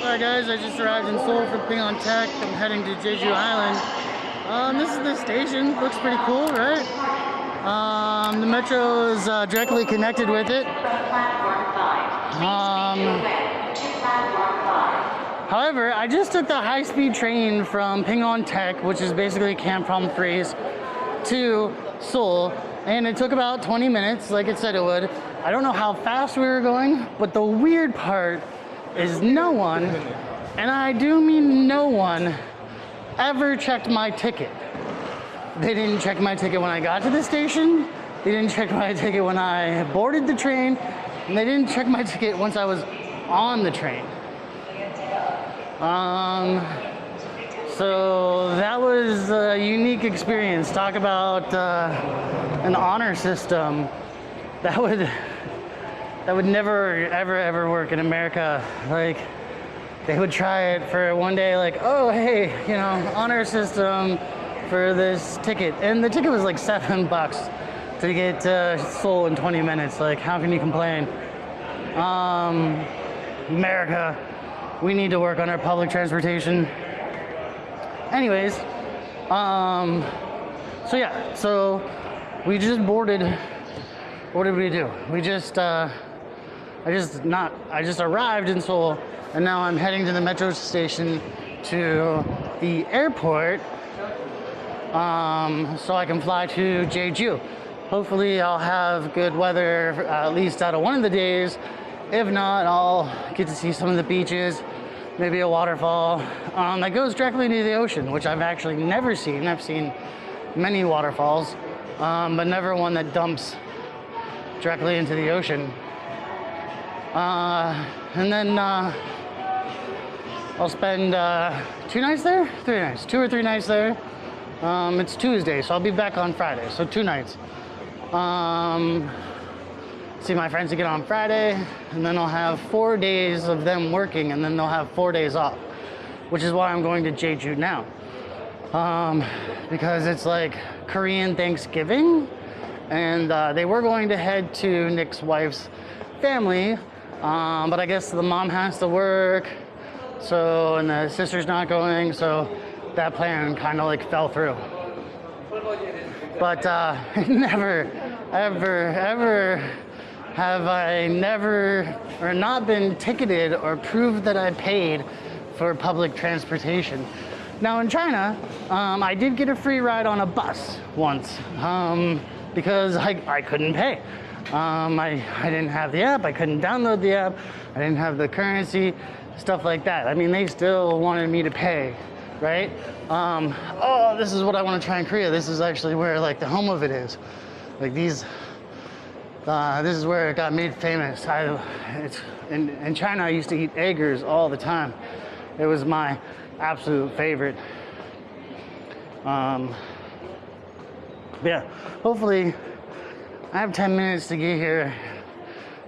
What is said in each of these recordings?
Alright guys, I just arrived in Seoul for Ping On Tech. I'm heading to Jeju Island. This is the station. Looks pretty cool, right? The metro is directly connected with it. However, I just took the high-speed train from Ping On Tech, which is basically Camp Humphreys, to Seoul, and it took about 20 minutes, like it said it would. I don't know how fast we were going, but the weird part is no one, and I do mean no one, ever checked my ticket. They didn't check my ticket when I got to the station, they didn't check my ticket when I boarded the train, and they didn't check my ticket once I was on the train. So that was a unique experience. Talk about an honor system that would never ever work in America. Like, they would try it for one day, like, oh hey, you know, honor system for this ticket, and the ticket was like $7 to get to Seoul in 20 minutes. Like, how can you complain? America, we need to work on our public transportation. Anyways, so yeah, so we just boarded. What did we do? We just, I just arrived in Seoul, and now I'm heading to the metro station to the airport, so I can fly to Jeju. Hopefully I'll have good weather at least out of one of the days. If not, I'll get to see some of the beaches, maybe a waterfall that goes directly into the ocean, which I've actually never seen. I've seen many waterfalls, but never one that dumps directly into the ocean. And then I'll spend 2 nights there? 3 nights. 2 or 3 nights there. It's Tuesday, so I'll be back on Friday, so 2 nights. See my friends again on Friday, and then I'll have 4 days of them working, and then they'll have 4 days off, which is why I'm going to Jeju now. Because it's like Korean Thanksgiving, and they were going to head to Nick's wife's family, but I guess the mom has to work, so, and the sister's not going, so that plan kind of like fell through. But never, ever have I never or not been ticketed or proved that I paid for public transportation. Now in China, I did get a free ride on a bus once, because I couldn't pay. I didn't have the app, I couldn't download the app, I didn't have the currency, stuff like that. I mean, they still wanted me to pay, right? Oh, this is what I want to try in Korea. This is actually where like the home of it is. Like these, this is where it got made famous. In China, I used to eat eggers all the time. It was my absolute favorite. Yeah, hopefully I have 10 minutes to get here,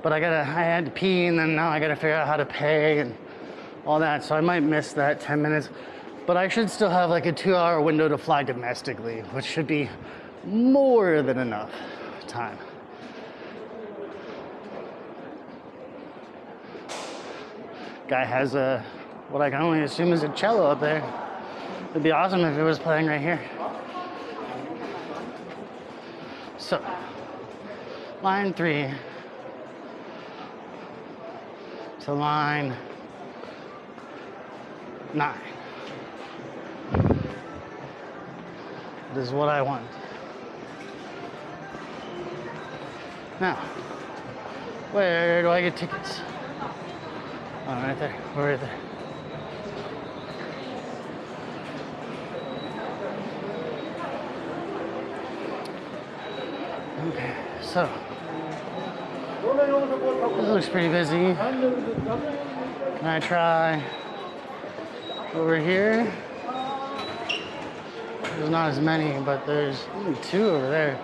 but I had to pee, and then now I gotta figure out how to pay and all that, so I might miss that 10 minutes, but I should still have like a 2-hour window to fly domestically, which should be more than enough time. Guy has what I can only assume is a cello up there. It'd be awesome if it was playing right here. So, line 3 to line 9. This is what I want. Now, where do I get tickets? Oh, right there. We're right there. Okay, so this looks pretty busy. Can I try over here? There's not as many, but there's only 2 over there.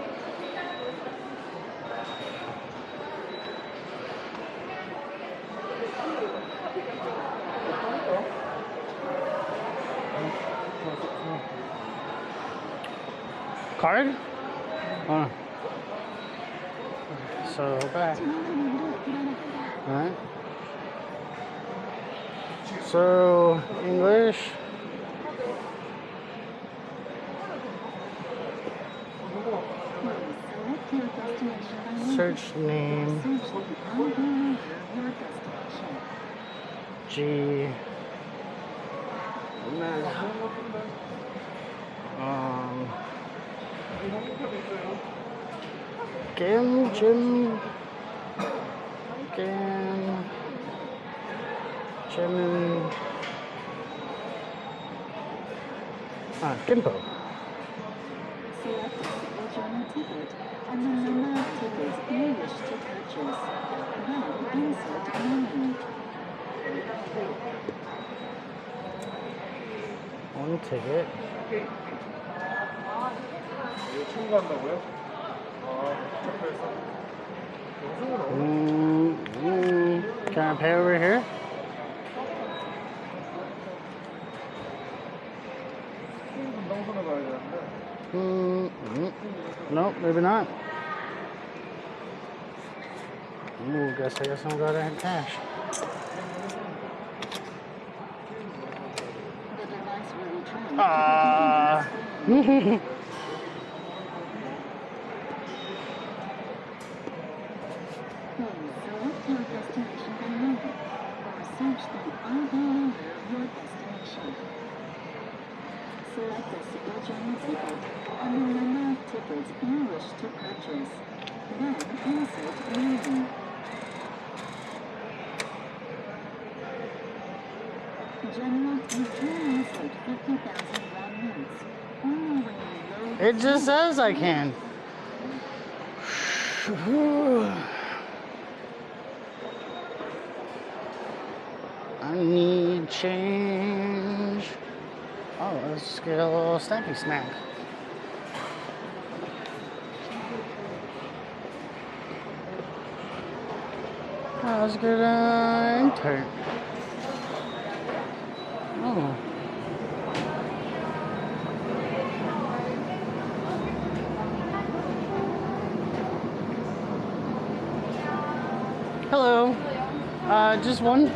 Card? Oh. So back. Alright. So, English. Search name. G. Jim. Gimpo. Select the original ticket and the number of tickets you wish to purchase. Then insert menu. One ticket. Can I pay over here? Nope, maybe not. Guess I'm gonna have cash. The device will try select your destination by number or search the URL of your destination. Select the original ticket and the number of tickets you wish to purchase. Then insert menu. General insert 50,000 round notes. Only when you load. It just says I can. I need change. Oh, let's get a little snappy snack. Oh, let's get an intern. Oh. Hello. Just one.